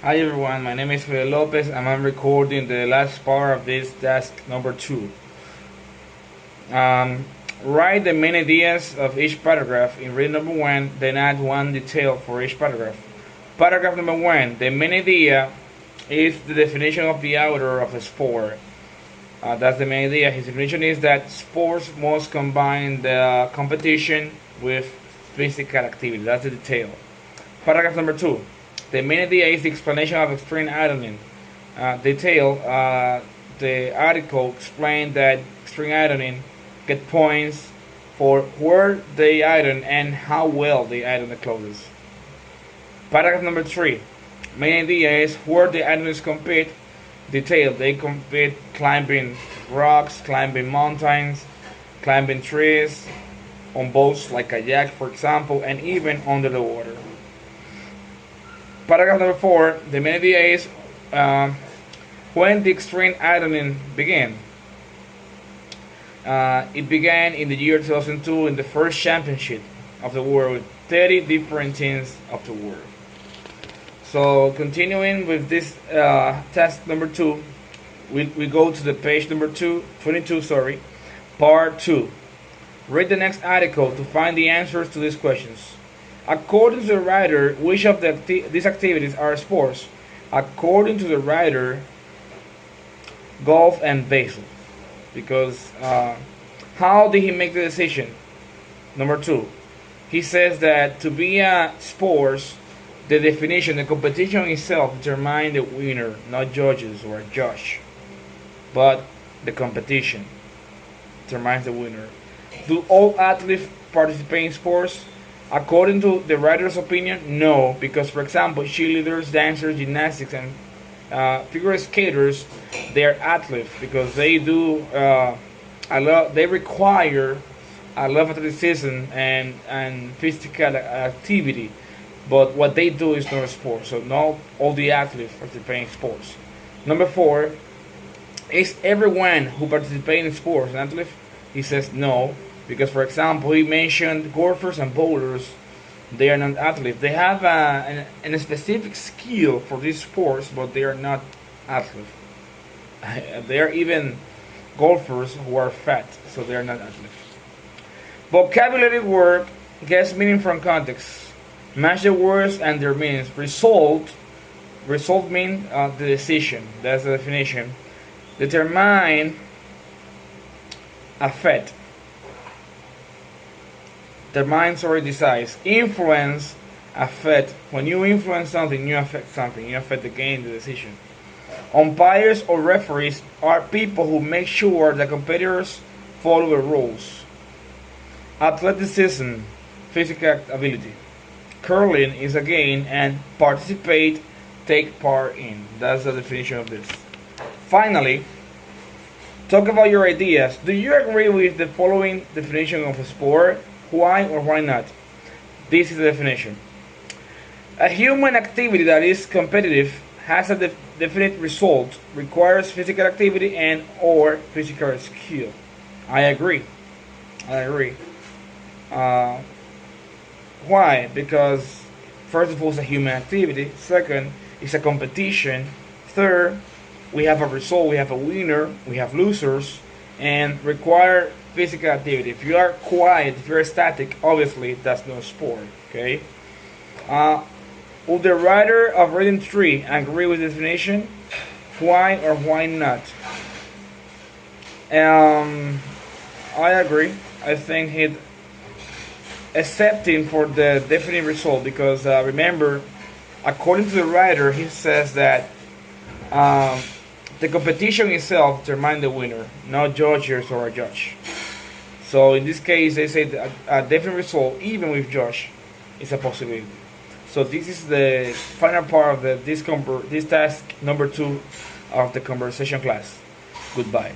Hi everyone, my name is Fede Lopez and I'm recording the last part of this task number 2. Write the main ideas of each paragraph in reading number 1, then add one detail for each paragraph. Paragraph number 1, the main idea is the definition of the author of the sport. That's the main idea. His definition is that sports must combine the competition with physical activity. That's the detail. Paragraph number 2. The main idea is the explanation of extreme ironing. Detail. The article explained that extreme ironing get points for where they iron and how well they iron the clothes. Paragraph number 3. Main idea is where the ironers compete. Detail. They compete climbing rocks, climbing mountains, climbing trees, on boats like kayak, for example, and even under the water. Paragraph number 4, the main idea is when the extreme ironing began. It began in the year 2002 in the first championship of the world with 30 different teams of the world. So continuing with this task number 2, we go to the page number 22, part 2. Read the next article to find the answers to these questions. According to the writer, which of these activities are sports? According to the writer, golf and baseball. Because how did he make the decision? Number 2, he says that to be a sports, the definition, the competition itself determines the winner, not judges or a judge, but the competition determines the winner. Do all athletes participate in sports? According to the writer's opinion, no, because for example, cheerleaders, dancers, gymnastics, and figure skaters, they are athletes because they do a lot. They require a lot of athleticism and physical activity, but what they do is not a sport. So not all the athletes participate in sports. Number 4, is everyone who participates in sports an athlete? He says no. Because, for example, he mentioned golfers and bowlers. They are not athletes. They have a specific skill for these sports, but they are not athletes. They are even golfers who are fat, so they are not athletes. Vocabulary word gets meaning from context. Match the words and their meanings. Result means the decision. That's the definition. Determine, affect. The mind already decides. Influence, affect. When you influence something, you affect something. You affect the game, the decision. Umpires or referees are people who make sure the competitors follow the rules. Athleticism, physical ability. Curling is a game and participate, take part in. That's the definition of this. Finally, talk about your ideas. Do you agree with the following definition of a sport? Why or why not? This is the definition. A human activity that is competitive has a definite result, requires physical activity and or physical skill. I agree. Why? Because first of all, it's a human activity. Second, it's a competition. Third, we have a result, we have a winner, we have losers, and require physical activity. If you are quiet, if you're static, obviously that's no sport. Okay. Would the writer of Reading 3 agree with the definition? Why or why not? I agree. I think he'd accepting for the definite result because remember, according to the writer, he says that the competition itself determines the winner, not judges or a judge. So in this case, they say that a definite result, even with judge, is a possibility. So this is the final part of this task number 2 of the conversation class. Goodbye.